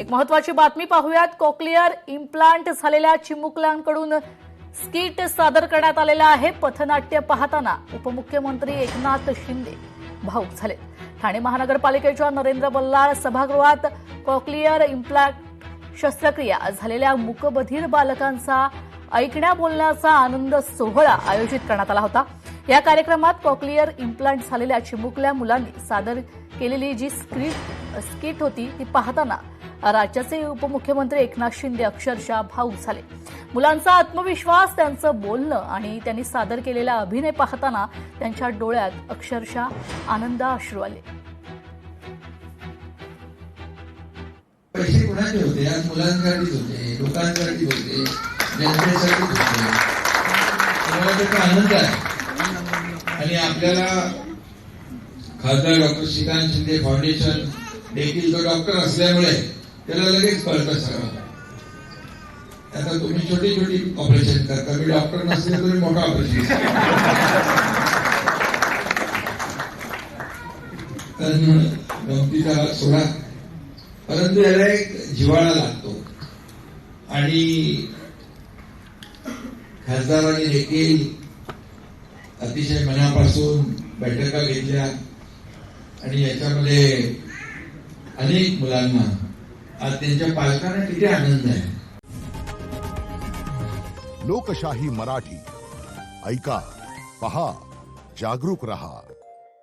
एक महत्वाची बातमी पाहूयात. कॉक्लिअर इम्प्लांट झालेल्या चिमुकल्यांकडून स्किट सादर करण्यात आलेला आहे. पथनाट्य पाहताना उपमुख्यमंत्री एकनाथ शिंदे भावुक झाले. ठाणे महानगरपालिकेच्या नरेंद्र बल्लाळ सभागृहात कॉक्लिअर इम्प्लांट शस्त्रक्रिया झालेल्या मूकबधीर बालकांचा ऐकण्या बोलण्याचा आनंद सोहळा आयोजित करण्यात आला होता. या कार्यक्रमात कॉक्लिअर इम्प्लांट झालेल्या चिमुकल्या मुलांनी सादर केलेली जी स्किट होती ती पाहताना राज्याचे उपमुख्यमंत्री एकनाथ शिंदे अक्षरशः भावुक झाले. मुलांचा आत्मविश्वास, त्यांचं बोलणं आणि त्यांनी सादर केलेला अभिनय पाहताना त्यांच्या डोळ्यात अक्षरशः आनंदाश्रू आले. पैसे कोणाचे होते? आज मुलांसाठीच होते, लोकांसाठी होते, जनतेसाठीच होते. मला त्याचा आनंद आहे. आणि आपल्याला खासदार डॉक्टर श्रीकांत शिंदे फाउंडेशन देखील तो डॉक्टर असल्यामुळे त्याला लगेच कळतं सगळं. आता तुम्ही छोटी छोटी ऑपरेशन करता, मी डॉक्टर नसले तरी मोठं ऑपरेशन. तर गमतीचा सोडा, परंतु याला एक जिव्हाळा लागतो. आणि खासदारांनी देखील अतिशय मनापासून बैठका घेतल्या आणि याच्यामध्ये अनेक मुलांना आज त्यांच्या पालकांना किती आनंद आहे. लोकशाही मराठी ऐका, पहा, जागरूक रहा.